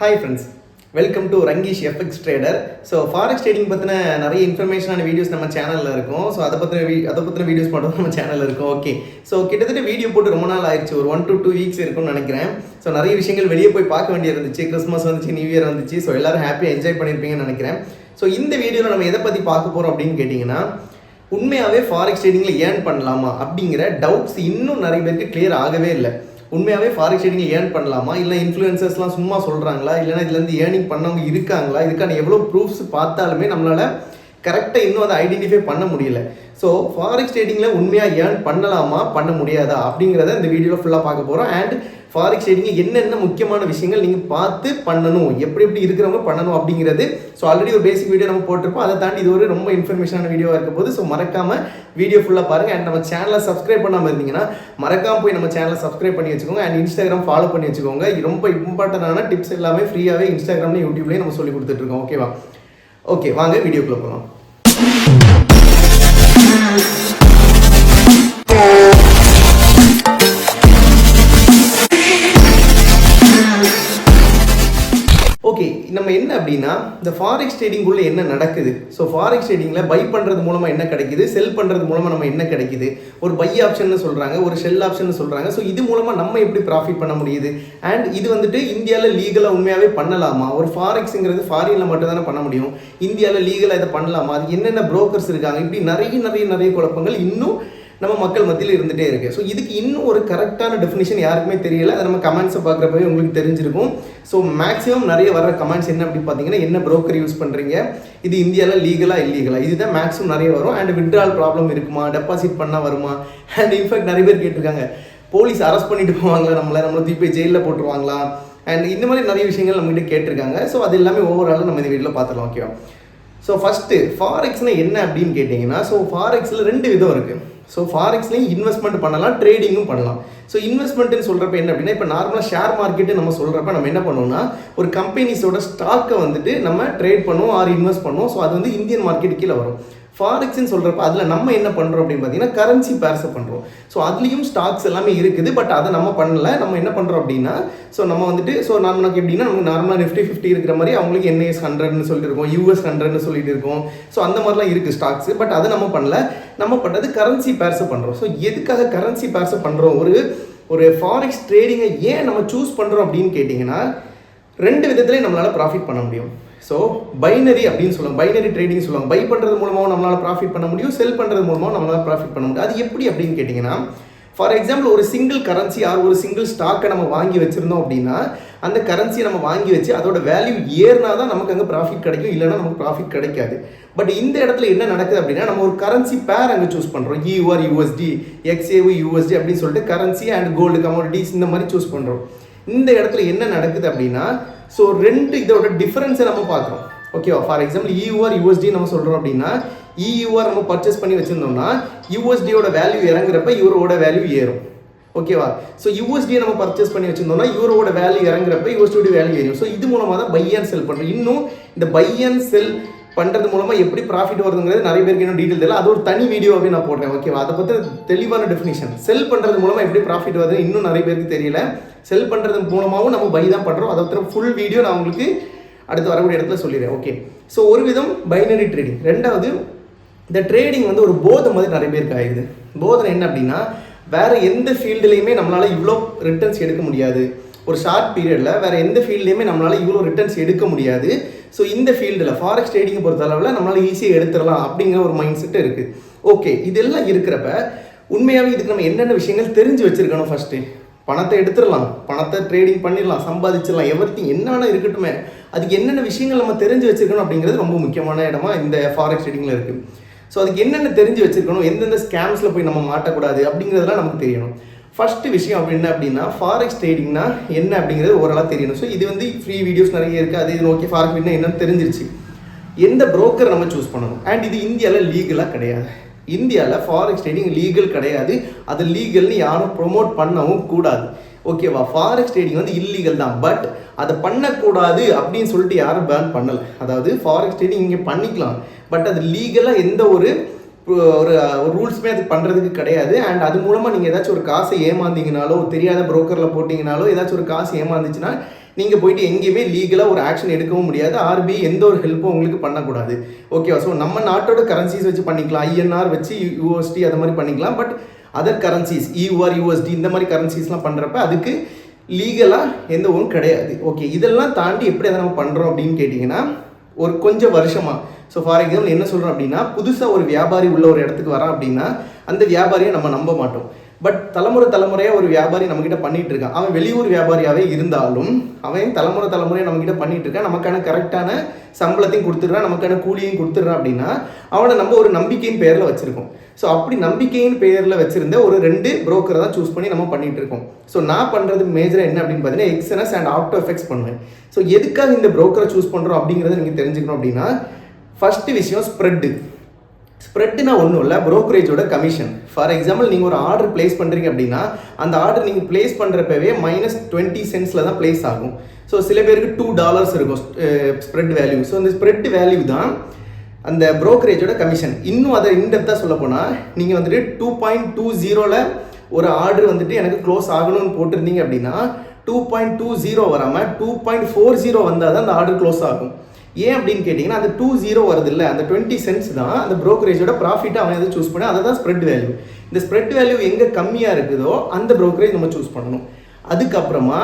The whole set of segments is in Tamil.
Hi friends, welcome to Rangeesh FX trader. So forex trading பற்றின நிறைய இன்ஃபர்மேஷனான வீடியோஸ் நம்ம சேனலில் இருக்கும். ஸோ அதை பற்றின வீடியோஸ் மட்டும் நம்ம சேனலில் இருக்கும். ஓகே, ஸோ கிட்டத்தட்ட வீடியோ போட்டு ரொம்ப நாள் ஆயிடுச்சு, ஒரு 1 to 2 வீக்ஸ் இருக்கும்னு நினைக்கிறேன். ஸோ நிறைய விஷயங்கள் வெளியே போய் பார்க்க வேண்டிய இருந்துச்சு. கிறிஸ்மஸ் வந்துச்சு, நியூ இயர் வந்துச்சு. ஸோ எல்லோரும் ஹாப்பியாக என்ஜாய் பண்ணியிருப்பீங்கன்னு நினைக்கிறேன். ஸோ இந்த வீடியோவில் நம்ம எதை பற்றி பார்க்க போகிறோம் அப்படின்னு கேட்டிங்கன்னா, உண்மையாகவே ஃபாரெக்ஸ் ட்ரேடிங்கில் ஏர்ன் பண்ணலாமா அப்படிங்கிற டவுட்ஸ் இன்னும் நிறைய பேருக்கு கிளியர் ஆகவே இல்லை. உண்மையாகவே ஃபாரெக்ஸ் ட்ரேடிங்கில் ஏர்ன் பண்ணலாமா, இல்லை இன்ஃப்ளூயன்சர்ஸ்லாம் சும்மா சொல்கிறாங்களா, இல்லைனா இதுலேருந்து ஏர்னிங் பண்ணவங்க இருக்காங்களா, இதுக்கான எவ்வளோ ப்ரூஃப்ஸ் பார்த்தாலுமே நம்மளால் கரெக்டாக இன்னும் அதை ஐடென்டிஃபை பண்ண முடியல. ஸோ ஃபாரெக்ஸ் ட்ரேடிங்கில் உண்மையாக ஏர்ன் பண்ணலாமா பண்ண முடியாதா அப்படிங்கிறத இந்த வீடியோவில் ஃபுல்லாக பார்க்க போகிறோம். அண்ட் ஃபாரெக்ஸ் ட்ரேடிங்கில் என்னென்ன முக்கியமான விஷயங்கள் நீங்கள் பார்த்து பண்ணணும், எப்படி இருக்கிறவங்க பண்ணணும் அப்படிங்கிறது. ஸோ ஆல்ரெடி ஒரு பேசிக் வீடியோ நம்ம போட்டிருப்போம். அதை தாண்டி இது ஒரு ரொம்ப இன்ஃபர்மேஷனான வீடியோவாக இருக்க போது. ஸோ மறக்காமல் வீடியோ ஃபுல்லாக பாருங்கள். அண்ட் நம்ம சேனலை சப்ஸ்கிரைப் பண்ணாமல் இருந்தீங்கன்னா மறக்காமல் போய் நம்ம சேனலை சப்ஸ்கிரைப் பண்ணி வச்சுக்கோங்க. அண்ட் இன்ஸ்டாகிராம் ஃபாலோ பண்ணி வச்சுக்கோங்க. ரொம்ப இம்பார்ட்டண்டான டிப்ஸ் எல்லாமே ஃப்ரீயாகவே இன்ஸ்டாகிராம்ல யூடியூப்லேயே நம்ம சொல்லி கொடுத்துட்ருக்கோம். ஓகேவா? ஓகே, வாங்க வீடியோக்குள்ளே போகலாம். ஓகே, நம்ம என்ன அப்படின்னா, இந்த ஃபாரெக்ஸ் ட்ரேடிங்குள்ளே என்ன நடக்குது, ஸோ ஃபாரெக்ஸ் ட்ரேடிங்கில் பை பண்ணுறது மூலமாக என்ன கிடைக்குது, செல் பண்ணுறது மூலமாக நம்ம என்ன கிடைக்குது, ஒரு பை ஆப்ஷன் சொல்கிறாங்க, ஒரு செல் ஆப்ஷன் சொல்கிறாங்க. ஸோ இது மூலமாக நம்ம எப்படி ப்ராஃபிட் பண்ண முடியுது, அண்ட் இது வந்துட்டு இந்தியாவில் லீகலாக உண்மையாகவே பண்ணலாமா, ஒரு ஃபாரெக்ஸுங்கிறது ஃபாரினில் மட்டும் தானே பண்ண முடியும், இந்தியாவில் லீகலாக இதை பண்ணலாமா, அது என்னென்ன ப்ரோக்கர்ஸ் இருக்காங்க, இப்படி நிறைய குழப்பங்கள் இன்னும் நம்ம மக்கள் மத்தியில் இருந்துகிட்டே இருக்குது. ஸோ இதுக்கு இன்னும் ஒரு கரெக்டான டெஃபினிஷன் யாருக்குமே தெரியல. அதை நம்ம கமெண்ட்ஸை பார்க்குறப்பவே உங்களுக்கு தெரிஞ்சிருக்கும். ஸோ மேக்ஸிமம் நிறைய வர கமெண்ட்ஸ் என்ன அப்படின்னு பார்த்தீங்கன்னா, என்ன ப்ரோக்கர் யூஸ் பண்ணுறீங்க, இது இந்தியாவில் லீகலாக இல்லீகலாக, இதுதான் மேக்ஸிமம் நிறைய வரும். அண்ட் வித்ட்ரால் ப்ராப்ளம் இருக்குமா, டெபாசிட் பண்ணால் வருமா, அண்ட் இன்ஃபேக்ட் நிறைய பேர் கேட்டிருக்காங்க, போலீஸ் அரெஸ்ட் பண்ணிட்டு போவாங்களா, நம்மளை தூக்கி போய் ஜெயிலில் போட்டுருவாங்களா, அண்ட் இந்த மாதிரி நிறைய விஷயங்கள் நம்மகிட்ட கேட்டிருக்காங்க. ஸோ அது எல்லாமே ஓவராலாக நம்ம இந்த வீடியோவில் பார்த்துடலாம். ஓகேவா? ஸோ ஃபஸ்ட்டு ஃபாரெக்ஸ்னால் என்ன அப்படின்னு கேட்டிங்கன்னா, ஸோ ஃபாரெக்ஸில் 2 விதம் இருக்குது. ஸோ ஃபாரெக்ஸ்லையும் இன்வெஸ்ட்மெண்ட் பண்ணலாம், ட்ரேடிங்கும் பண்ணலாம். ஸோ இன்வெஸ்ட்மெண்ட்டுன்னு சொல்கிறப்ப என்ன அப்படின்னா, இப்போ நார்மலாக ஷேர் மார்க்கெட்டு நம்ம சொல்கிறப்ப நம்ம என்ன பண்ணுவோம்னா, ஒரு கம்பெனிஸோட ஸ்டாக்கை வந்துட்டு நம்ம ட்ரேட் பண்ணுவோம் ஆர் இன்வெஸ்ட் பண்ணுவோம். ஸோ அது வந்து இந்தியன் மார்க்கெட் கீழே வரும். ஃபாரெக்ஸ்ன்னு சொல்கிறப்ப அதில் நம்ம என்ன பண்ணுறோம் அப்படின்னு பார்த்தீங்கன்னா, கரன்சி பேர்ஸை பண்ணுறோம். ஸோ அதுலேயும் ஸ்டாக்ஸ் எல்லாமே இருக்குது, பட் அதை நம்ம பண்ணலை. நம்ம என்ன பண்ணுறோம் அப்படின்னா, ஸோ நம்ம வந்துட்டு நமக்கு எப்படின்னா, நமக்கு நார்மலாக நிஃப்டி 50 இருக்கிற மாதிரி அவங்களுக்கு NIS 100ன்னு சொல்லிட்டு இருக்கோம், US 100ன்னு சொல்லிட்டு இருக்கோம். ஸோ அந்த மாதிரிலாம் இருக்குது ஸ்டாக்ஸ், பட் அதை நம்ம பண்ணல. நம்ம பண்ணுறது கரன்சி பேர்ஸை பண்ணுறோம். ஸோ எதுக்காக கரன்சி பேர்ஸை பண்ணுறோம், ஒரு ஃபாரெக்ஸ் ட்ரேடிங்கை ஏன் நம்ம சூஸ் பண்ணுறோம் அப்படின்னு கேட்டிங்கன்னா, 2 விதத்துலேயும் நம்மளால் ப்ராஃபிட் பண்ண முடியும். ஸோ பைனரி அப்படின்னு சொல்லுவாங்க, பைனரி ட்ரேடிங் சொல்லுவாங்க. பை பண்ணுறது மூலமாகவும் நம்மளால் ப்ராஃபிட் பண்ண முடியும், செல் பண்ணுறது மூலமாகவும் நம்மளால் ப்ராஃபிட் பண்ண முடியும். அது எப்படி அப்படின்னு கேட்டிங்கன்னா, ஃபார் எக்ஸாம்பிள் ஒரு சிங்கிள் கரன்சி ஆர் ஒரு சிங்கிள் ஸ்டாக்கை நம்ம வாங்கி வச்சுருந்தோம் அப்படின்னா, அந்த கரன்சியை நம்ம வாங்கி வச்சு அதோட வேல்யூ ஏறினா தான் நமக்கு அங்கே ப்ராஃபிட் கிடைக்கும், இல்லைனா நமக்கு ப்ராஃபிட் கிடைக்காது. பட் இந்த இடத்துல என்ன நடக்குது அப்படின்னா, நம்ம ஒரு கரன்சி பேர் அங்கே சூஸ் பண்ணுறோம். EUR USD, XAU USD அப்படின்னு சொல்லிட்டு கரன்சி அண்ட் கோல்டு கமோடிட்டிஸ் இந்த மாதிரி சூஸ் பண்ணுறோம். இந்த இடத்துல என்ன நடக்குது அப்படின்னா, ஸோ 2 இதோட டிஃபரன்ஸை நம்ம பார்க்குறோம். ஓகேவா? ஃபார் எக்ஸாம்பிள் EUR USD நம்ம சொல்கிறோம் அப்படின்னா, EUR நம்ம பர்ச்சேஸ் பண்ணி வச்சுருந்தோம்னா USDயோட வேல்யூ இறங்குறப்ப யூரோட வேல்யூ ஏறும். ஓகேவா? ஸோ USD நம்ம பர்ச்சேஸ் பண்ணி வச்சுருந்தோம்னா யூரோட வேல்யூ இறங்குறப்ப USD வேல்யூ ஏறும். ஸோ இது மூலமாக தான் பை அண்ட் செல் பண்ணுறோம். இன்னும் இந்த பை அண்ட் செல் பண்ணுறது மூலமாக எப்படி ப்ராஃபிட் வருதுங்கிறது நிறைய பேருக்கு இன்னும் டீட்டெயில் தெரியல. அது ஒரு தனி வீடியோவே நான் போடுறேன். ஓகேவா? அதை பற்றி தெளிவான டெஃபினிஷன். செல் பண்ணுறது மூலமாக எப்படி ப்ராஃபிட் வருது இன்னும் நிறைய பேருக்கு தெரியல. செல் பண்ணுறது மூலமாகவும் நம்ம பை தான் பண்ணுறோம். அதை பற்றி ஃபுல் வீடியோ நான் உங்களுக்கு அடுத்து வரக்கூடிய இடத்துல சொல்லிடுறேன். ஓகே, ஸோ ஒரு விதம் பைனரி ட்ரேடிங். 2வது இந்த ட்ரேடிங் வந்து ஒரு போதை மாதிரி நிறைய பேருக்கு ஆயிடுது. போதை என்ன அப்படின்னா, வேறு எந்த ஃபீல்டுலேயுமே நம்மளால் இவ்வளோ ரிட்டர்ன்ஸ் எடுக்க முடியாது. ஒரு ஷார்ட் பீரியடில் வேறு எந்த ஃபீல்ட்லேயுமே நம்மளால் இவ்வளோ ரிட்டர்ன்ஸ் எடுக்க முடியாது. ஸோ இந்த ஃபீல்டில் ஃபாரெக்ஸ் ட்ரேடிங்கை பொறுத்த அளவில் நம்மளால் ஈஸியாக எடுத்துடலாம் அப்படிங்கிற ஒரு மைண்ட் செட்டு இருக்குது. ஓகே, இதெல்லாம் இருக்கிறப்ப உண்மையாகவே இதுக்கு நம்ம என்னென்ன விஷயங்கள் தெரிஞ்சு வச்சுருக்கணும். ஃபஸ்ட்டு பணத்தை எடுத்துடலாம், பணத்தை ட்ரேடிங் பண்ணிடலாம், சம்பாதிச்சிடலாம், எவ்ரிதிங் என்ன வேணால் இருக்கட்டுமே, அதுக்கு என்னென்ன விஷயங்கள் நம்ம தெரிஞ்சு வச்சுருக்கணும் அப்படிங்கிறது ரொம்ப முக்கியமான இடமா இந்த ஃபாரெக்ஸ் ட்ரேடிங்கில் இருக்குது. ஸோ அதுக்கு என்னென்ன தெரிஞ்சு வச்சுருக்கணும், எந்தெந்த ஸ்கேம்ஸில் போய் நம்ம மாட்டக்கூடாது அப்படிங்கிறதுலாம் நமக்கு தெரியணும். ஃபஸ்ட்டு விஷயம் அப்படின்னா ஃபாரெக்ஸ் ட்ரேடிங்னா என்ன அப்படிங்கிறது ஓரளவு தெரியணும். ஸோ இது வந்து ஃப்ரீ வீடியோஸ் நிறைய இருக்குது. அது இது ஓகே, ஃபாரெக்ஸ் ட்ரேடிங்னா என்னன்னு தெரிஞ்சிருச்சு. எந்த ப்ரோக்கர் நம்ம சூஸ் பண்ணணும், அண்ட் இது இந்தியாவில் லீகலாக கிடையாது. இந்தியாவில் ஃபாரெக்ஸ் ட்ரேடிங் லீகல் கிடையாது. அது லீகல்னு யாரும் ப்ரொமோட் பண்ணவும் கூடாது. ஓகேவா? ஃபாரெக்ஸ் ட்ரேடிங் வந்து இல்லீகல் தான், பட் அதை பண்ணக்கூடாது அப்படின்னு சொல்லிட்டு யாரும் பேன் பண்ணலை. அதாவது ஃபாரெக்ஸ் ட்ரேடிங் இங்கே பண்ணிக்கலாம், பட் அது லீகலாக எந்த ஒரு ரூல்ஸுமே அது பண்ணுறதுக்கு கிடையாது. அண்ட் அது மூலமாக நீங்கள் ஏதாச்சும் ஒரு காசை ஏமாந்தீங்கனாலோ, தெரியாத ப்ரோக்கரில் போட்டிங்கனாலோ, ஏதாச்சும் ஒரு காசு ஏமாந்துச்சுன்னா நீங்கள் போயிட்டு எங்கேயுமே லீகலாக ஒரு ஆக்ஷன் எடுக்கவும் முடியாது. ஆர்பிஐ எந்த ஒரு ஹெல்ப்பும் உங்களுக்கு பண்ணக்கூடாது. ஓகேவா? ஸோ நம்ம நாட்டோட கரன்சிஸ் வச்சு பண்ணிக்கலாம், ஐஎன்ஆர் வச்சு யூஎஸ்டி அது மாதிரி பண்ணிக்கலாம். But other currencies EUR USD இந்த மாதிரி கரன்சிஸ்லாம் பண்ணுறப்ப அதுக்கு லீகலாக எந்த ஒன்றும் கிடையாது. ஓகே, இதெல்லாம் தாண்டி எப்படி அதை நம்ம பண்ணுறோம் அப்படின்னு கேட்டிங்கன்னா, ஒரு கொஞ்சம் வருஷமாக, ஸோ ஃபார் எக்ஸாம்பிள் என்ன சொல்கிறோம் அப்படின்னா, புதுசாக ஒரு வியாபாரி உள்ள ஒரு இடத்துக்கு வரான் அப்படின்னா அந்த வியாபாரியை நம்ம நம்ப மாட்டோம். பட் தலைமுறையாக ஒரு வியாபாரி நம்மக்கிட்ட பண்ணிகிட்டு இருக்கான். அவன் வெளியூர் வியாபாரியாகவே இருந்தாலும் அவன் தலைமுறையாக நம்மக்கிட்ட பண்ணிகிட்டு இருக்கான். நமக்கான கரெக்டான சம்பளத்தையும் கொடுத்துட்றான், நமக்கான கூலியும் கொடுத்துட்றான் அப்படின்னா அவனை நம்ம ஒரு நம்பிக்கையின் பேரில் வச்சுருக்கோம். ஸோ அப்படி நம்பிக்கையின் பேரில் வச்சுருந்த ஒரு 2 புரோக்கரை தான் சூஸ் பண்ணி நம்ம பண்ணிகிட்டு இருக்கோம். ஸோ நான் பண்ணுறது மேஜராக என்ன அப்படின்னு பார்த்தீங்கன்னா, எக்ஸ்என்எஸ் அண்ட் ஆப்டோஎஃப்எக்ஸ் பண்ணுவேன். ஸோ எதுக்காக இந்த புரோக்கரை சூஸ் பண்ணுறோம் அப்படிங்கிறத நீங்கள் தெரிஞ்சுக்கணும் அப்படின்னா, ஃபஸ்ட்டு விஷயம் ஸ்ப்ரெட்டுனா ஒன்றும் இல்லை, ப்ரோக்கரேஜோட கமிஷன். ஃபார் எக்ஸாம்பிள் நீங்கள் ஒரு ஆர்டர் பிளேஸ் பண்ணுறீங்க அப்படின்னா அந்த ஆர்டர் நீங்கள் பிளேஸ் பண்ணுறப்பவே -20 தான் பிளேஸ் ஆகும். ஸோ சில பேருக்கு $2 இருக்கும் ஸ்ப்ரெட் வேல்யூ. ஸோ அந்த ஸ்ப்ரெட் வேல்யூ தான் அந்த ப்ரோக்கரேஜோட கமிஷன். இன்னும் அதை இன்டெப்த்தாக சொல்ல போனால், நீங்கள் வந்துட்டு 2.20 ஒரு ஆர்டர் வந்துட்டு எனக்கு க்ளோஸ் ஆகணும்னு போட்டிருந்தீங்க அப்படின்னா 2.20 வராமல் 2.40 வந்தால் தான் அந்த ஆர்டர் க்ளோஸ் ஆகும். ஏன் அப்படின்னு கேட்டிங்கன்னா, அந்த 20 வருது இல்லை, அந்த 20 cents தான் அந்த ப்ரோக்கரேஜோட ப்ராஃபிட்டை அவன் எதை சூஸ் பண்ண, அதை தான் ஸ்ப்ரெட் வேல்யூ. இந்த ஸ்ப்ரெட் வேல்யூ எங்கே கம்மியாக இருக்குதோ அந்த ப்ரோக்கரேஜ் நம்ம சூஸ் பண்ணணும். அதுக்கப்புறமா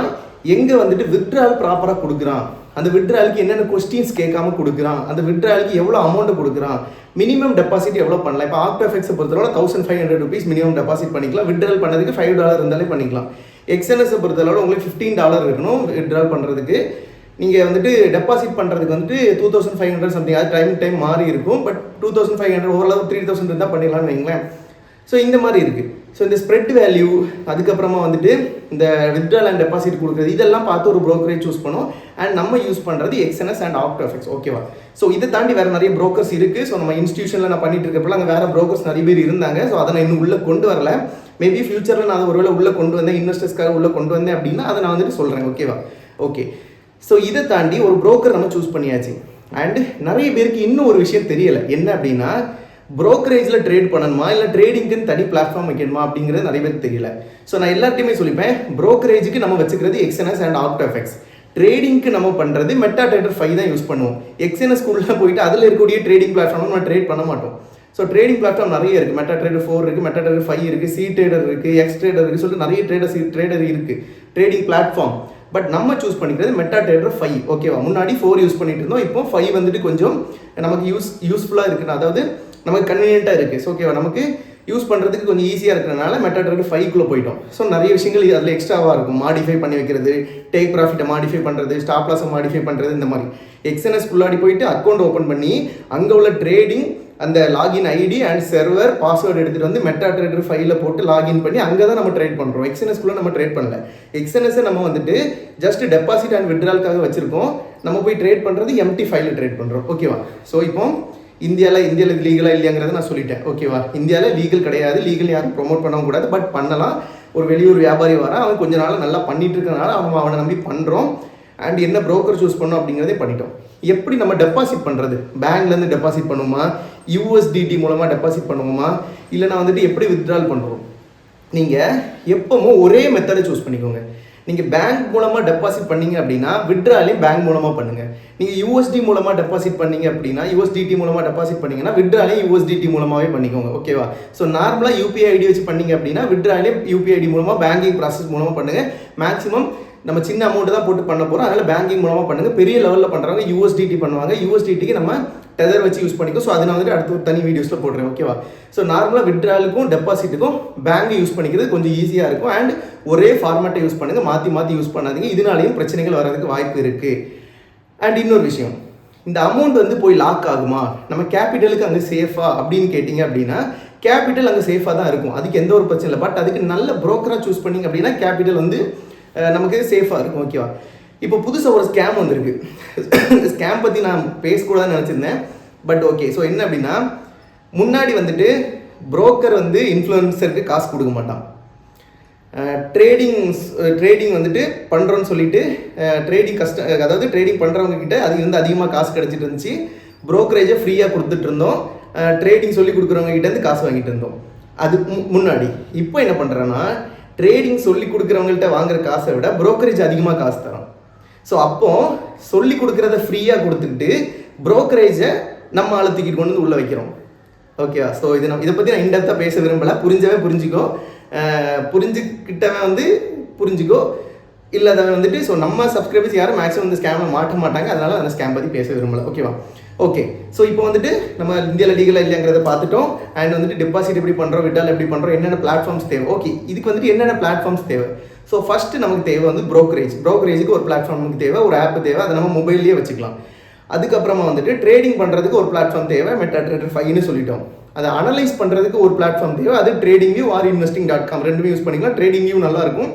எங்கே வந்துட்டு வித்ட்ரால் ப்ராப்பராக கொடுக்குறான், அந்த வித்ட்ராலுக்கு என்னென்ன கொஸ்டின்ஸ் கேட்காம கொடுக்குறான், அந்த வித்ட்ராலுக்கு எவ்வளோ அமௌண்ட்டு கொடுக்குறான், மினிமம் டெபாசிட் எவ்வளோ பண்ணலாம். இப்போ ஆப்டோஎஃப்எக்ஸை பொறுத்தளவு $1500 மினிமம் டெபாசிட் பண்ணிக்கலாம். வித்ட்ரால் பண்ணதுக்கு $5 இருந்தாலே பண்ணிக்கலாம். எக்ஸ்என்எஸை பொறுத்தளவு உங்களுக்கு $15 இருக்கணும் வித்ட்ரால் பண்ணுறதுக்கு. நீங்கள் வந்துட்டு டெபாசிட் பண்ணுறதுக்கு வந்துட்டு 2500 சம்திங், அது டைம் மாறி இருக்கும். பட் 2500 ஓரளவு 3000 இருந்தால் பண்ணிடலாம்னு வைங்களேன். ஸோ இந்த மாதிரி இருக்குது. ஸோ இந்த ஸ்ப்ரெட் வேல்யூ, அதுக்கப்புறமா வந்துட்டு இந்த வித்ட்ரால் அண்ட் டெபாசிட் கொடுக்குறது, இதெல்லாம் பார்த்து ஒரு ப்ரோக்கரேஜ் சூஸ் பண்ணும். அண்ட் நம்ம யூஸ் பண்ணுறது எக்ஸ்என்எஸ் அண்ட் ஆப்டோஎஃப்எக்ஸ். ஓகேவா? ஸோ இதை தாண்டி வேறு நிறைய ப்ரோக்கர்ஸ் இருக்குது. ஸோ நம்ம இன்ஸ்டியூஷனில் நான் பண்ணிட்டு இருக்கப்பல அங்கே வேறு ப்ரோக்கர்ஸ் நிறைய பேர் இருந்தாங்க. ஸோ அதை நான் இன்னும் உள்ளே கொண்டு வரல. மேபி ஃபியூச்சரில் நான் அதை ஒருவேளை உள்ளே கொண்டு வந்தேன், இன்வெஸ்டர்ஸ்க்காக உள்ளே கொண்டு வந்தேன் அப்படின்னா அதை நான் வந்துட்டு சொல்கிறேன். ஓகேவா? ஓகே. ஸோ இதை தாண்டி ஒரு ப்ரோக்கர் நம்ம சூஸ் பண்ணியாச்சு. அண்ட் நிறைய பேருக்கு இன்னும் ஒரு விஷயம் தெரியலை. என்ன அப்படின்னா, ப்ரோக்கரேஜில் ட்ரேட் பண்ணணுமா இல்லை ட்ரேடிங்க்குன்னு தனி பிளாட்ஃபார்ம் வைக்கணுமா அப்படிங்கிறது நிறைய பேருக்கு தெரியல. ஸோ நான் எல்லாத்தையுமே சொல்லிப்பேன், ப்ரோக்கரேஜுக்கு நம்ம வச்சுக்கிறது எக்ஸ்என்எஸ் அண்ட் ஆப்டோஎஃப்எக்ஸ். ட்ரேடிங்க்கு நம்ம பண்ணுறது MetaTrader 5 தான் யூஸ் பண்ணுவோம். எக்ஸ்என்எஸ் ஸ்கூலில் போயிட்டு அதில் இருக்கக்கூடிய ட்ரேடிங் பிளாட்ஃபார்ம் நம்ம ட்ரேட் பண்ண மாட்டோம். ஸோ ட்ரேடிங் பிளாட்ஃபார்ம் நிறைய இருக்குது. MetaTrader 4 இருக்குது, MetaTrader 5 இருக்குது, CTrader இருக்குது, Xtrader இருக்குது, சொல்லிட்டு நிறைய ட்ரேடர் இருக்குது ட்ரேடிங் பிளாட்ஃபார்ம். பட் நம்ம சூஸ் பண்ணிக்கிறது MetaTrader 5. ஓகேவா? முன்னாடி 4 யூஸ் பண்ணிட்டு இருந்தோம். இப்போ 5 வந்துட்டு கொஞ்சம் நமக்கு யூஸ்ஃபுல்லாக இருக்குன்னு, அதாவது நமக்கு கன்வீனியண்ட்டாக இருக்குது. ஸோ ஓகேவா, நமக்கு யூஸ் பண்ணுறதுக்கு கொஞ்சம் ஈஸியாக இருக்கிறனால MetaTrader 5க்குள்ளே போயிட்டோம். ஸோ நிறைய விஷயங்கள் அதில் எக்ஸ்ட்ராவாக இருக்கும். மாடிஃபை பண்ணி வைக்கிறது, டேக் ப்ராஃபிட்டை மாடிஃபை பண்ணுறது, ஸ்டாப் லாஸை மாடிஃபை பண்ணுறது, இந்த மாதிரி எக்ஸ்என்எஸ் குள்ளாடி போயிட்டு அக்கௌண்ட் ஓப்பன் பண்ணி அங்கே உள்ள ட்ரேடிங் அந்த login ID and server password எடுத்துகிட்டு வந்து MetaTrader 5ல போட்டு லாகின் பண்ணி அங்கே தான் நம்ம ட்ரேட் பண்ணுறோம். எக்ஸ்என்எஸ்குள்ளே நம்ம ட்ரேட் பண்ணல. எக்ஸ்என்எஸ்ஸை நம்ம வந்துட்டு ஜஸ்ட் டெபாசிட் அண்ட் வித்ட்ராலுக்காக வச்சுருக்கோம். நம்ம போய் ட்ரேட் பண்ணுறது எம்டி ஃபைலில் ட்ரேட் பண்ணுறோம். ஓகேவா? ஸோ இப்போ இந்தியாவில் இது லீகலாக இல்லையாங்கிறத நான் சொல்லிட்டேன். ஓகேவா? இந்தியாவில் லீகல் கிடையாது, லீகல் யாரும் ப்ரொமோட் பண்ணவும் கூடாது. பட் பண்ணலாம். ஒரு வெளியூர் வியாபாரி வரான், அவன் கொஞ்ச நாள் நல்லா பண்ணிட்டு இருக்கனால அவனை நம்பி பண்ணுறோம். அண்ட் என்ன ப்ரோக்கர் சூஸ் பண்ணோம் அப்படிங்கிறதே பண்ணிட்டோம். எப்படி நம்ம டெபாசிட் பண்ணுறது, பேங்க்லேருந்து டெபாசிட் பண்ணுவோமா, யூஎஸ்டிடி மூலமாக டெபாசிட் பண்ணுவோமா, இல்லைனா வந்துட்டு எப்படி வித்ட்ரால் பண்ணுறோம், நீங்கள் எப்பவும் ஒரே மெத்தடை சூஸ் பண்ணிக்கோங்க. நீங்கள் பேங்க் மூலமாக டெபாசிட் பண்ணீங்க அப்படின்னா வித்ட்ராலையும் பேங்க் மூலமாக பண்ணுங்கள். நீங்கள் யூஎஸ்டி மூலமாக டெபாசிட் பண்ணீங்க அப்படின்னா, யூஎஸ்டிடி மூலமாக டெபாசிட் பண்ணிங்கன்னா வித்ட்ராலையும் யூஎஸ்டிடி மூலமாகவே பண்ணிக்கோங்க. ஓகேவா? ஸோ நார்மலாக யூபிஐ ஐடி வச்சு பண்ணீங்க அப்படின்னா வித்ட்ராலையும் யூபிஐ ஐடி மூலமாக பேங்கிங் ப்ராசஸ் மூலமாக பண்ணுங்கள். மேக்ஸிமம் நம்ம சின்ன அமௌண்ட்டு தான் போட்டு பண்ண போகிறோம், அதனால் பேங்கிங் மூலமாக பண்ணுங்கள். பெரிய லெவலில் பண்ணுறாங்க யூஎஸ்டிடி பண்ணுவாங்க. யூஎஸ்டிடிக்கு நம்ம டெதர் வச்சு யூஸ் பண்ணிக்கோ. ஸோ அதை நான் வந்துட்டு அடுத்த தனி வீடியோஸில் போடுறேன். ஓகேவா? ஸோ நார்மலாக வித்ட்ராலுக்கும் டெபாசிட்டுக்கும் பேங்க் யூஸ் பண்ணிக்கிறது கொஞ்சம் ஈஸியாக இருக்கும். அண்ட் ஒரே ஃபார்மேட்டை யூஸ் பண்ணுங்கள், மாற்றி யூஸ் பண்ணாதீங்க. இதனாலையும் பிரச்சனைகள் வர்றதுக்கு வாய்ப்பு இருக்குது. அண்ட் இன்னொரு விஷயம், இந்த அமௌண்ட் வந்து போய் லாக் ஆகுமா, நம்ம கேபிட்டலுக்கு அங்கே சேஃபா அப்படின்னு கேட்டிங்க அப்படின்னா கேபிட்டல் அங்கே சேஃபாக தான் இருக்கும். அதுக்கு எந்த ஒரு பிரச்சனை இல்லை. பட் அதுக்கு நல்ல ப்ரோக்கராக சூஸ் பண்ணிங்க அப்படின்னா கேபிட்டல் வந்து நமக்கு சேஃபாக இருக்கும். ஓகேவா? இப்போ புதுசாக ஒரு ஸ்கேம் வந்திருக்கு. ஸ்கேம் பற்றி நான் பேசக்கூடாதுன்னு நினச்சிருந்தேன். But okay. ஸோ என்ன அப்படின்னா, முன்னாடி வந்துட்டு புரோக்கர் வந்து இன்ஃப்ளூயன்சருக்கு காசு கொடுக்க மாட்டான். ட்ரேடிங் வந்துட்டு பண்ணுறோன்னு சொல்லிட்டு அதாவது ட்ரேடிங் பண்ணுறவங்க கிட்ட அது வந்து அதிகமாக காசு கிடச்சிட்டு இருந்துச்சு. புரோக்கரேஜை ஃப்ரீயாக கொடுத்துட்டு இருந்தோம். ட்ரேடிங் சொல்லி கொடுக்குறவங்க கிட்டேருந்து காசு வாங்கிட்டு இருந்தோம். அது முன்னாடி. இப்போ என்ன பண்ணுறேன்னா, ட்ரேடிங் சொல்லி கொடுக்குறவங்கள்ட்ட வாங்குற காசை விட புரோக்கரேஜ் அதிகமாக காசு தரோம். ஸோ அப்போ சொல்லி கொடுக்குறத ஃப்ரீயாக கொடுத்துக்கிட்டு ப்ரோக்கரேஜை நம்ம அழுத்திக்கிட்டு கொண்டு வந்து உள்ளே வைக்கிறோம். ஓகேவா? ஸோ இதை பற்றி நான் இன்டெப்த்தாக பேச விரும்பலை. புரிஞ்சிக்கோ, புரிஞ்சுக்கிட்டவன் புரிஞ்சுக்கோ, இல்லாதவன் வந்துட்டு ஸோ நம்ம சப்ஸ்கிரைபர்ஸ் யாரும் மேக்ஸிமம் இந்த ஸ்கேமில் மாட்ட மாட்டாங்க. அதனால் அந்த ஸ்கேம் பற்றி பேச விரும்பலை. ஓகேவா? ஓகே. ஸோ இப்போ வந்துட்டு நம்ம இந்தியாவில் லீகலாக இல்லைங்கிறத பார்த்துட்டோம். அண்ட் வந்துட்டு டெபாசிட் எப்படி பண்ணுறோம், விட்டால் எப்படி பண்ணுறோம், என்னென்ன பிளாட்ஃபார்ம்ஸ் தேவை. ஓகே, இதுக்கு வந்துட்டு என்னென்ன பிளாட்ஃபார்ம்ஸ் தேவை. ஸோ ஃபஸ்ட்டு நமக்கு தேவை வந்து ப்ரோக்கரேஜுக்கு ஒரு பிளாட்ஃபார்ம் நமக்கு தேவை, ஒரு ஆப் தேவை, அதை நம்ம மொபைல்லேயே வச்சுக்கலாம். அதுக்கப்புறமா வந்துட்டு ட்ரேடிங் பண்ணுறதுக்கு ஒரு பிளாட்ஃபார்ம் தேவை, MetaTrader 5ன்னு சொல்லிட்டோம். அதை அனலைஸ் பண்ணுறதுக்கு ஒரு பிளாட்ஃபார்ம் தேவை, அது TradingView ஆர் investing.com ரெண்டுமே யூஸ் பண்ணிக்கலாம். TradingView நல்லாயிருக்கும்,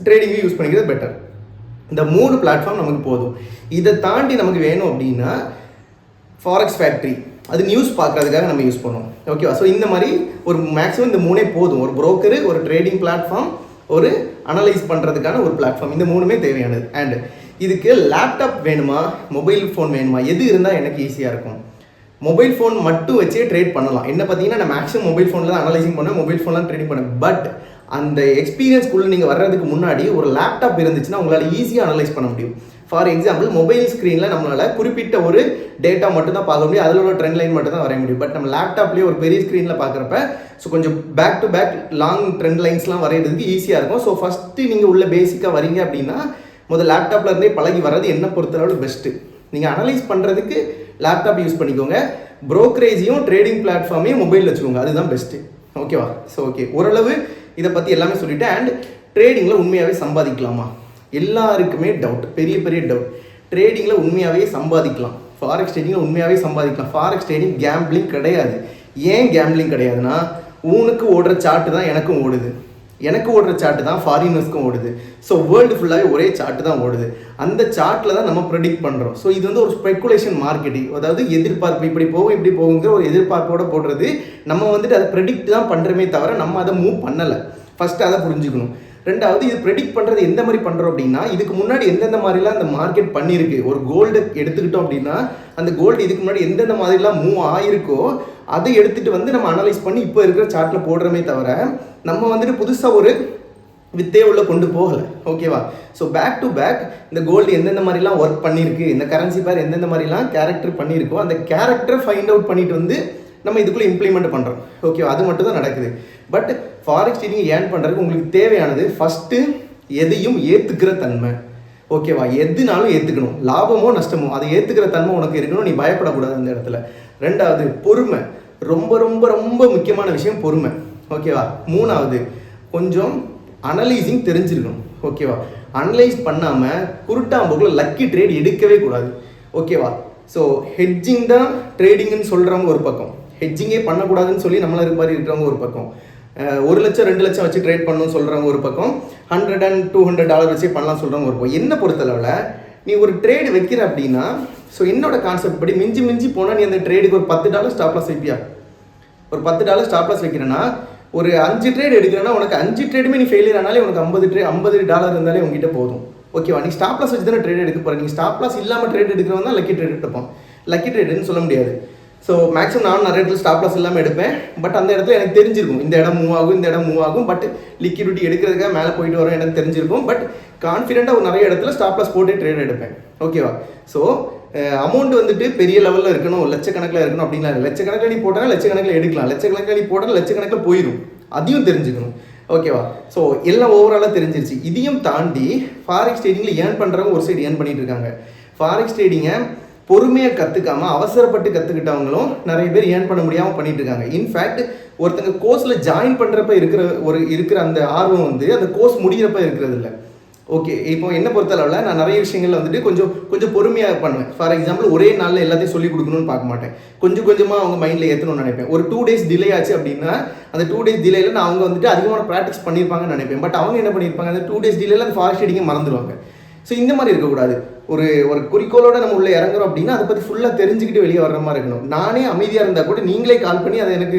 TradingView யூஸ் பண்ணிக்கிறது பெட்டர். இந்த 3 பிளாட்ஃபார்ம் நமக்கு போதும். இதை தாண்டி நமக்கு வேணும் அப்படின்னா ஃபாரெக்ஸ் ஃபேக்ட்ரி, அது நியூஸ் பார்க்கறதுக்காக நம்ம யூஸ் பண்ணுவோம். ஓகேவா? ஸோ இந்த மாதிரி ஒரு மேக்ஸிமம் இந்த 3 போதும். ஒரு ப்ரோக்கரு, ஒரு ட்ரேடிங் பிளாட்ஃபார்ம், ஒரு அனலைஸ் பண்ணுறதுக்கான ஒரு பிளாட்ஃபார்ம். இந்த 3மே தேவையானது. அண்ட் இதுக்கு லேப்டாப் வேணுமா, மொபைல் ஃபோன் வேணுமா, எது இருந்தால் எனக்கு ஈஸியாக இருக்கும்? மொபைல் ஃபோன் மட்டும் வச்சே ட்ரேட் பண்ணலாம். என்ன பார்த்தீங்கன்னா நான் மேக்ஸிமம் மொபைல் ஃபோனில் தான் அனலைசிங் பண்ணுவேன், மொபைல் ஃபோன்லாம் ட்ரேடிங் பண்ணுவேன். பட் அந்த எக்ஸ்பீரியன்ஸ்குள்ளே நீங்கள் வர்றதுக்கு முன்னாடி ஒரு லேப்டாப் இருந்துச்சுன்னா உங்களால் ஈஸியாக அனலைஸ் பண்ண முடியும். ஃபார் எக்ஸாம்பிள், மொபைல் ஸ்க்ரீனில் நம்மளால் குறிப்பிட்ட ஒரு டேட்டா மட்டும் தான் பார்க்க முடியும், அதில் ஒரு ட்ரெண்ட் லைன் மட்டும் தான் வரைய முடியும். பட் நம்ம லேப்டாப்லேயே ஒரு பெரிய ஸ்க்ரீனில் பார்க்குறப்ப ஸோ கொஞ்சம் back to back long trend லைன்ஸ்லாம் வரைகிறதுக்கு ஈஸியாக இருக்கும். ஸோ ஃபஸ்ட்டு நீங்கள் உள்ள பேசிக்காக வரீங்க அப்படின்னா முதல் லேப்டாப்பில் இருந்தே பழகி வர்றது என்ன பொறுத்தளவு பெஸ்ட்டு. நீங்கள் அனலைஸ் பண்ணுறதுக்கு லேப்டாப் யூஸ் பண்ணிக்கோங்க, ப்ரோக்கரேஜையும் ட்ரேடிங் பிளாட்ஃபார்மையும் மொபைலில் வச்சுக்கோங்க, அதுதான் பெஸ்ட்டு. ஓகேவா? ஸோ ஓகே, ஓரளவு இதை பற்றி எல்லாமே சொல்லிவிட்டேன். அண்ட் ட்ரேடிங்கில் உண்மையாகவே சம்பாதிக்கலாமா? எல்லாருக்குமே டவுட், பெரிய டவுட். ட்ரேடிங்கில் உண்மையாகவே சம்பாதிக்கலாம், ஃபாரெக்ஸ் ட்ரேடிங்கில் உண்மையாகவே சம்பாதிக்கலாம். ஃபாரெக்ஸ் ட்ரேடிங் கேம்பிளிங் கிடையாது. ஏன் கேம்பிளிங் கிடையாதுன்னா, உனக்கு ஓடுற சார்ட்டு தான் எனக்கும் ஓடுது, எனக்கு ஓடுற சார்ட்டு தான் ஃபாரினர்ஸ்க்கும் ஓடுது. ஸோ வேர்ல்டு ஃபுல்லாகவே ஒரே சார்ட்டு தான் ஓடுது. அந்த சார்ட்டில் தான் நம்ம ப்ரெடிக்ட் பண்ணுறோம். ஸோ இது வந்து ஒரு ஸ்பெகுலேஷன் மார்க்கெட்டிங், அதாவது எதிர்பார்ப்பு, இப்படி போகுங்கிற ஒரு எதிர்பார்ப்போட போடுறது. நம்ம வந்துட்டு அதை ப்ரெடிக்ட் தான் பண்ணுறமே தவிர நம்ம அதை மூவ் பண்ணலை. ஃபஸ்ட்டு அதை புரிஞ்சுக்கணும். ரெண்டாவது, இது ப்ரெடிக்ட் பண்ணுறது எந்த மாதிரி பண்ணுறோம் அப்படின்னா, இதுக்கு முன்னாடி எந்தெந்த மாதிரிலாம் அந்த மார்க்கெட் பண்ணியிருக்கு. ஒரு கோல்டு எடுத்துக்கிட்டோம் அப்படின்னா அந்த கோல்டு இதுக்கு முன்னாடி எந்தெந்த மாதிரிலாம் மூவ் ஆகிருக்கோ அதை எடுத்துகிட்டு வந்து நம்ம அனலைஸ் பண்ணி இப்போ இருக்கிற சார்ட்டில் போடுறமே தவிர நம்ம வந்துட்டு புதுசாக ஒரு வித்தே உள்ள கொண்டு போகலை. ஓகேவா? ஸோ பேக் டு பேக் இந்த கோல்டு எந்தெந்த மாதிரிலாம் ஒர்க் பண்ணியிருக்கு, இந்த கரன்சி பேர் எந்தெந்த மாதிரிலாம் கேரக்டர் பண்ணியிருக்கோ அந்த கேரக்டரை ஃபைண்ட் அவுட் பண்ணிட்டு வந்து நம்ம இதுக்குள்ளே இம்ப்ளிமெண்ட் பண்ணுறோம். ஓகேவா? அது மட்டும் தான் நடக்குது. பட் ஃபாரெக்ஸ் ட்ரேடிங் ஏர்ன் பண்ணுறதுக்கு உங்களுக்கு தேவையானது ஃபஸ்ட்டு எதையும் ஏற்றுக்கிற தன்மை. ஓகேவா? எதுனாலும் ஏற்றுக்கணும், லாபமோ நஷ்டமோ அதை ஏற்றுக்கிற தன்மை உனக்கு இருக்கணும், நீ பயப்படக்கூடாது அந்த இடத்துல. ரெண்டாவது, பொறுமை. ரொம்ப ரொம்ப ரொம்ப முக்கியமான விஷயம் பொறுமை. ஓகேவா? மூணாவது, கொஞ்சம் அனலைசிங் தெரிஞ்சிருக்கணும். ஓகேவா? அனலைஸ் பண்ணாமல் குருட்டாம்போக்கில் லக்கி ட்ரேட் எடுக்கவே கூடாது. ஓகேவா? ஸோ ஹெட்ஜிங் தான் ட்ரேடிங்னு சொல்கிறவங்க ஒரு பக்கம், ஹெட்ஜிங்கே பண்ணக்கூடாதுன்னு சொல்லி நம்மள மாதிரி இருக்கிறவங்க ஒரு பக்கம், 1 லட்சம் 2 லட்சம் வச்சு ட்ரேட் பண்ணணும்னு சொல்கிறவங்க ஒரு பக்கம், $100 and $200 வச்சே பண்ணலாம் சொல்கிறவங்க ஒரு பக்கம். என்ன பொறுத்தளவில் நீ ஒரு ட்ரேடு வைக்கிற அப்படின்னா, ஸோ என்னோட கான்செப்ட் படி மிஞ்சி போனால் நீ அந்த ட்ரேடுக்கு ஒரு $10 ஸ்டாப் லாஸ் வைப்பியா? ஒரு $10 ஸ்டாப் லாஸ் வைக்கிறேன்னா ஒரு 5 ட்ரேட் எடுக்கிறேன்னா உனக்கு 5 ட்ரேடுமே நீ ஃபெயிலியர் ஆனாலே உனக்கு $50 இருந்தாலே உங்ககிட்ட போதும். ஓகேவா? நீ ஸ்டாப் லாஸ் வச்சு தானே ட்ரேட் எடுக்க போகிற. நீங்கள் ஸ்டாப் லாஸ் இல்லாமல் ட்ரேட் எடுக்கிறவங்க தான் லக்கி ட்ரேட் எடுப்போம். லக்கி ட்ரேடுன்னு சொல்ல முடியாது. ஸோ மேக்ஸிமம் நானும் நிறைய இடத்துல ஸ்டாப் லாஸ் இல்லாமல் எடுப்பேன். பட் அந்த இடத்துல எனக்கு தெரிஞ்சிருக்கும் இந்த இடம் மூவ் ஆகும், இந்த இடம் மூவ் ஆகும். பட் லிக்விடிட்டி எடுக்கிறதுக்காக மேலே போயிட்டு வரோம் எனக்கு தெரிஞ்சிருக்கும். பட் கான்ஃபிடென்ட்டாக ஒரு நிறைய இடத்துல ஸ்டாப் லாஸ் போட்டு ட்ரேட் எடுப்பேன். ஓகேவா? ஸோ அமௌண்ட் வந்துட்டு பெரிய லெவலில் இருக்கணும், லட்சக்கணக்கில் இருக்கணும் அப்படின்னா, லட்சக்கணக்கில் நீ போட்டால் லட்சக்கணக்கில் எடுக்கலாம், லட்சக்கணக்கில் நீ போட்டால் லட்சக்கணக்கில் போயிடும். அதையும் தெரிஞ்சுக்கணும். ஓகேவா? ஸோ எல்லாம் ஓவராலாக தெரிஞ்சிருச்சு. இதையும் தாண்டி ஃபாரெக்ஸ் ட்ரேடிங்கில் ஏர்ன் பண்ணுறவங்க ஒரு சைடு ஏர்ன் பண்ணிட்டு இருக்காங்க. ஃபாரெக்ஸ் ட்ரேடிங்கை பொறுமையாக கற்றுக்காமல் அவசரப்பட்டு கற்றுக்கிட்டவங்களும் நிறைய பேர் ஏர்ன் பண்ண முடியாமல் பண்ணிட்டு இருக்காங்க. இன்ஃபேக்ட் ஒருத்தங்க கோர்ஸில் ஜாயின் பண்ணுறப்ப இருக்கிற அந்த ஆர்வம் வந்து அந்த கோர்ஸ் முடிகிறப்ப இருக்கிறது இல்லை. ஓகே, இப்போ என்ன பொறுத்தளவில் நான் நிறைய விஷயங்கள் வந்துட்டு கொஞ்சம் பொறுமையாக பண்ணுவேன். ஃபார் எக்ஸாம்பிள், ஒரே நாளில் எல்லாத்தையும் சொல்லிக் கொடுக்கணும்னு பார்க்க மாட்டேன். கொஞ்சமாக அவங்க மைண்டில் ஏற்றணும்னு நினைப்பேன். ஒரு 2 days டிலே ஆச்சு அப்படின்னா அந்த 2 days டிலேயில் நான் அவங்க வந்துட்டு அதிகமான ப்ராக்டிஸ் பண்ணியிருப்பாங்கன்னு நினைப்பேன். பட் அவங்க என்ன பண்ணியிருப்பாங்க, அந்த 2 days டிலேயில் அந்த ஃபாரெக்ஸ் ட்ரேடிங்கை மறந்துடுவாங்க. ஸோ இந்த மாதிரி இருக்கக்கூடாது. ஒரு குறிக்கோளோட நம்ம உள்ளே இறங்குறோம் அப்படின்னா அதை பற்றி ஃபுல்லாக தெரிஞ்சுக்கிட்டு வெளியே வர்ற மாதிரி இருக்கணும். நானே அமைதியாக இருந்தால் கூட நீங்களே கால் பண்ணி அதை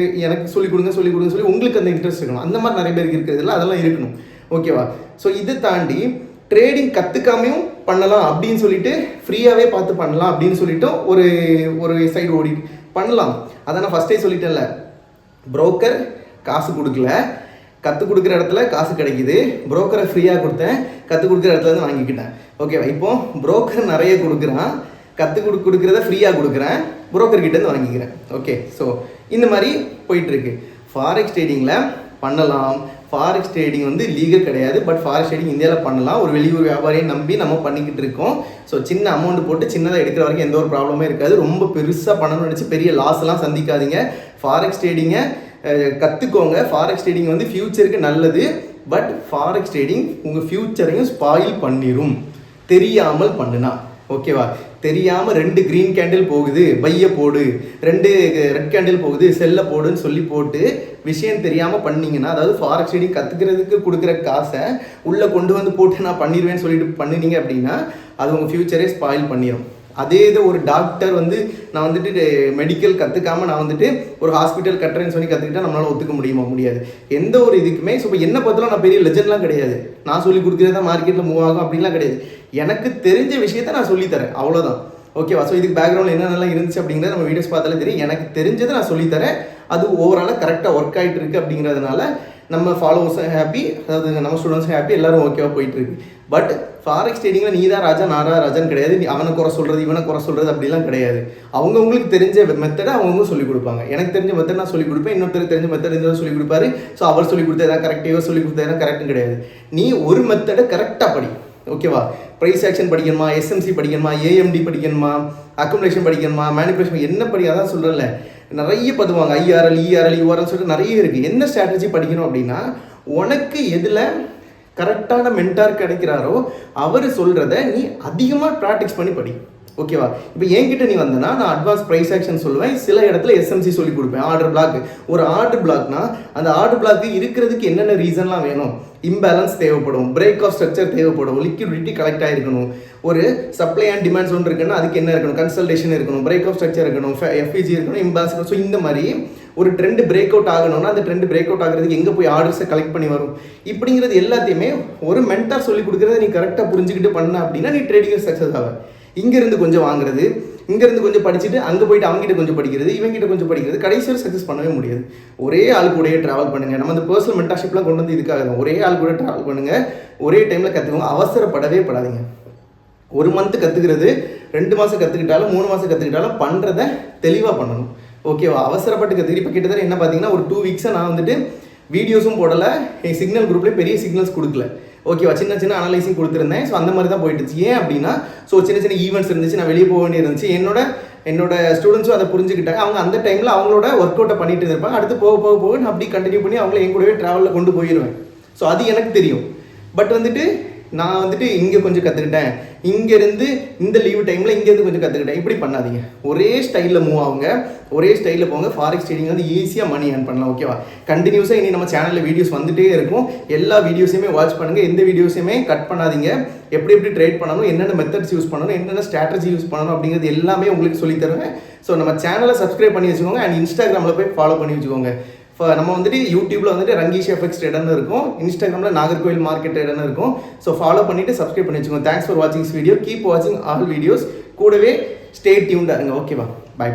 எனக்கு சொல்லிக் கொடுங்க சொல்லி உங்களுக்கு அந்த இன்ட்ரெஸ்ட் இருக்கணும். அந்த மாதிரி நிறைய பேருக்கு இருக்கிறதுல அதெல்லாம் இருக்கணும். ஓகேவா? ஸோ இதை தாண்டி ட்ரேடிங் கற்றுக்காமையும் பண்ணலாம் அப்படின்னு சொல்லிட்டு ஃப்ரீயாகவே பார்த்து பண்ணலாம் அப்படின்னு சொல்லிட்டு ஒரு சைடு ஓடி பண்ணலாம். அதை நான் ஃபஸ்ட்டே சொல்லிட்டேன்ல, புரோக்கர் காசு கொடுக்கல, கற்றுக் கொடுக்குற இடத்துல காசு கிடைக்குது, புரோக்கரை ஃப்ரீயாக கொடுத்தேன், கற்றுக் கொடுக்குற இடத்துல இருந்து வாங்கிக்கிட்டேன். ஓகேவா? இப்போ புரோக்கர் நிறைய கொடுக்குறான், கொடுக்குறத ஃப்ரீயாக கொடுக்குறேன், புரோக்கர்கிட்டேருந்து வாங்கிக்கிறேன். ஓகே, ஸோ இந்த மாதிரி போயிட்டுருக்கு. ஃபாரெக்ஸ் ட்ரேடிங்கில் பண்ணலாம். ஃபாரெக்ஸ் ட்ரேடிங் வந்து லீகல் கிடையாது, பட் ஃபாரெக்ஸ் ட்ரேடிங் இந்தியாவில் பண்ணலாம். ஒரு வெளியூர் வியாபாரியை நம்பி நம்ம பண்ணிக்கிட்டு இருக்கோம். ஸோ சின்ன அமௌண்ட் போட்டு சின்னதாக எடுக்கிற வரைக்கும் எந்த ஒரு ப்ராப்ளமே இருக்காது. ரொம்ப பெருசாக பண்ணணும்னு நினச்சி பெரிய லாஸ்லாம் சந்திக்காதீங்க. ஃபாரெக்ஸ் ட்ரேடிங்கை கற்றுக்கோங்க. ஃபாரெக்ஸ் ட்ரேடிங் வந்து ஃப்யூச்சருக்கு நல்லது, பட் ஃபாரெக்ஸ் ட்ரேடிங் உங்கள் ஃப்யூச்சரையும் ஸ்பாயில் பண்ணிடும் தெரியாமல் பண்ணுனா. ஓகேவா? தெரியாமல் 2 க்ரீன் கேண்டில் போகுது, பையை போடு, 2 ரெட் கேண்டில் போகுது, செல்லை போடுன்னு சொல்லி போட்டு விஷயம் தெரியாமல் பண்ணிங்கன்னா, அதாவது ஃபாரெக்ஸ் ட்ரேடிங் கற்றுக்கிறதுக்கு கொடுக்குற காசை உள்ளே கொண்டு வந்து போட்டு நான் பண்ணிடுவேன்னு சொல்லிட்டு பண்ணினீங்க அப்படின்னா அது உங்கள் ஃப்யூச்சரே ஸ்பாயில் பண்ணிடும். அதே இது ஒரு டாக்டர் வந்து நான் வந்துட்டு மெடிக்கல் கற்றுக்காமல் நான் வந்துட்டு ஒரு ஹாஸ்பிட்டல் கட்டுறேன்னு சொல்லி கற்றுக்கிட்டா நம்மளால் ஒத்துக்க முடியாது. எந்த ஒரு இதுக்குமே. ஸோ இப்போ என்ன பார்த்தாலும் நான் பெரிய லெஜெண்ட்லாம் கிடையாது, நான் சொல்லி கொடுக்குறது தான் மார்க்கெட்டில் மூவ் ஆகும் அப்படின்லாம் கிடையாது. எனக்கு தெரிஞ்ச விஷயத்த நான் சொல்லித்தரேன், அவ்வளோதான். ஓகேவா? ஸோ இதுக்கு பேக்ரவுண்டில் என்னென்னலாம் இருந்துச்சு அப்படிங்கிறத நம்ம வீடியோஸ் பார்த்தாலே தெரியும். எனக்கு தெரிஞ்சதை நான் சொல்லித்தரேன், அது ஓவராலாக கரெக்டாக ஒர்க் ஆகிட்டு இருக்குது அப்படிங்கிறதுனால நம்ம ஃபாலோவர்ஸும் ஹாப்பி, அதாவது நம்ம ஸ்டூடெண்ட்ஸும் ஹாப்பி, எல்லோரும் ஓகேவா போயிட்டுருக்கு. பட் ஃபாரெக்ஸ் ட்ரேடிங்கில் நீ தான் ராஜா நான் தான் ராஜான்னு கிடையாது. நீ அவனை குறை சொல்கிறது இவனை குறை சொல்கிறது அப்படிலாம் கிடையாது. அவங்கவுங்களுக்கு தெரிஞ்ச மெத்தடை அவங்கவுங்க சொல்லிக் கொடுப்பாங்க. எனக்கு தெரிஞ்ச மெத்தட் நான் சொல்லிக் கொடுப்பேன், இன்னொருத்தருக்கு தெரிஞ்ச மெத்தட் இந்த சொல்லிக் கொடுப்பாரு. ஸோ அவர் சொல்லிக் கொடுத்தா கரெக்ட், இவர் சொல்லிக் கொடுத்தா கரெக்டும் கிடையாது. நீ ஒரு மெத்தடை கரெக்டாக படி. ஓகேவா? ப்ரைஸ் ஆக்ஷன் படிக்கணுமா, எஸ்எம்சி படிக்கணுமா, ஏஎம்டி படிக்கணுமா, அக்குமுலேஷன் படிக்கணுமா, மேனிபுலேஷன் என்ன படி, அதான் சொல்கிறேன்ல, நிறைய பதுவாங்க. ஐஆர்எல், இஆர்எல், யூஆர்எல் சொல்லிட்டு நிறைய இருக்குது. என்ன ஸ்ட்ராட்டஜி படிக்கணும் அப்படின்னா உனக்கு எதில் கரெக்டான மென்டார் கிடைக்கிறாரோ அவர் சொல்கிறத நீ அதிகமாக ப்ராக்டிஸ் பண்ணி படி. ஓகேவா? இப்போ என்கிட்ட நீ வந்தனா நான் அட்வான்ஸ் ப்ரைஸ் ஆக்ஷன் சொல்லுவேன், சில இடத்துல எஸ்எம்சி சொல்லி கொடுப்பேன். ஆர்டர் பிளாக், ஒரு ஆர்டர் பிளாக்னா அந்த ஆர்டர் பிளாக்கு இருக்கிறதுக்கு என்னென்ன ரீசன்லாம் வேணும். இம்பேலன்ஸ் தேவைப்படும், பிரேக் ஆஃப் ஸ்ட்ரக்சர் தேவைப்படும், லிக்விடிட்டி கலெக்ட் ஆகிருக்கணும், ஒரு சப்ளை அண்ட் டிமாண்ட்ஸ் ஒன்று இருக்குன்னா அதுக்கு என்ன இருக்கணும், கன்சல்டேஷன் இருக்கணும், பிரேக் ஆஃப் ஸ்ட்ரக்சர் இருக்கணும், எஃப்இஜி இருக்கணும், இம்பேலன்ஸ் இருக்கணும். ஸோ இந்த மாதிரி ஒரு ட்ரெண்ட் பிரேக் அவுட் ஆகணும்னா அந்த ட்ரெண்ட் பிரேக் அவுட் ஆகிறதுக்கு எங்கே போய் ஆர்டர்ஸை கலெக்ட் பண்ணி வரும், இப்படிங்கிறது எல்லாத்தையுமே ஒரு மென்டார் சொல்லி கொடுக்குறத நீ கரெக்டாக புரிஞ்சுக்கிட்டு பண்ண அப்படின்னா நீ ட்ரேடிங் சக்ஸஸ் ஆக. இங்கேருந்து கொஞ்சம் வாங்குறது, இங்கேருந்து கொஞ்சம் படிச்சுட்டு அங்கே போயிட்டு அவங்ககிட்ட கொஞ்சம் படிக்கிறது, இவங்ககிட்ட கொஞ்சம் படிக்கிறது, கடைசியில் சக்ஸஸ் பண்ணவே முடியாது. ஒரே ஆள் கூடயே ட்ராவல் பண்ணுங்கள். நம்ம இந்த பர்சனல் மென்டார்ஷிப்லாம் கொண்டு வந்து இதுக்காக தான். ஒரே ஆள் கூட ட்ராவல் பண்ணுங்கள், ஒரே டைமில் கற்றுக்கோங்க, அவசரப்படவே படாதீங்க. 1 மந்த்து கற்றுக்கிறது, 2 மாதம் கற்றுக்கிட்டாலும் 3 மாதம் கற்றுக்கிட்டாலும் பண்ணுறத தெளிவாக பண்ணணும். ஓகேவா? அவசரப்பட்டு கற்றுக்கிட்டு இப்போ கிட்டத்தட்ட என்ன பார்த்தீங்கன்னா ஒரு 2 வீக்ஸாக நான் வந்துட்டு வீடியோஸும் போடலை, என் சிக்னல் குரூப்லேயே பெரிய சிக்னல்ஸ் கொடுக்கல. ஓகேவா? சின்ன சின்ன அனலைசிங் கொடுத்துருந்தேன். ஸோ அந்த மாதிரி தான் போயிட்டுச்சு. ஏன் அப்படின்னா ஸோ சின்ன சின்ன ஈவெண்ட்ஸ் இருந்துச்சு, நான் வெளியே போக வேண்டியது இருந்துச்சு. என்னோட ஸ்டூடெண்ட்ஸும் அதை புரிஞ்சுக்கிட்டாங்க. அவங்க அந்த டைமில் அவங்களோட ஒர்க் அவுட்டை பண்ணிட்டு இருப்பாங்க. அடுத்து போக நான் அப்படி கண்டினியூ பண்ணி அவங்கள என் கூடவே ட்ராவலில் கொண்டு போயிடுவேன். ஸோ அது எனக்கு தெரியும். பட் வந்துட்டு நான் வந்துட்டு இங்கே கொஞ்சம் கற்றுக்கிட்டேன், இங்கேருந்து இந்த லீவ் டைமில் இங்கேருந்து கொஞ்சம் கற்றுக்கிட்டேன், இப்படி பண்ணாதீங்க. ஒரே ஸ்டைலில் மூவ் ஆகுங்க, ஒரே ஸ்டைலில் போங்க. ஃபாரெக்ஸ் ட்ரேடிங் வந்து ஈஸியாக மணி ஏர்ன் பண்ணலாம். ஓகேவா? கண்டினியூஸாக இனி நம்ம சேனலில் வீடியோஸ் வந்துகிட்டே இருக்கும். எல்லா வீடியோஸையுமே வாட்ச் பண்ணுங்கள், எந்த வீடியோஸையுமே கட் பண்ணாதீங்க. எப்படி ட்ரேட் பண்ணணும், என்னென்ன மெத்தட்ஸ் யூஸ் பண்ணணும், என்னென்ன ஸ்ட்ராட்டஜி யூஸ் பண்ணணும் அப்படிங்கிறது எல்லாமே உங்களுக்கு சொல்லித் தருவேன். ஸோ நம்ம சேனலை சப்ஸ்கிரைப் பண்ணி வச்சுக்கோங்க, அண்ட் இன்ஸ்டாகிராமில் போய் ஃபாலோ பண்ணி வச்சுக்கோங்க. நம்ம வந்துட்டு யூடியூப்ல வந்துட்டு ரங்கீஷ் எஃப்எக்ஸ் ட்ரேடர்னு இருக்கும், இன்ஸ்டாகிராமில் நாகர்கோவில் மார்க்கெட் ட்ரேடர்னு இருக்கும். ஸோ ஃபாலோ பண்ணிவிட்டு சப்ஸ்கிரைப் பண்ணி வச்சுக்கோங்க. தேங்க்ஸ் ஃபார் வாட்சிங் திஸ் வீடியோ. கீப் வாட்சிங் ஆல் வீடியோஸ். கூடவே ஸ்டே டியூன்டாக இருங்க. ஓகேவா? பை.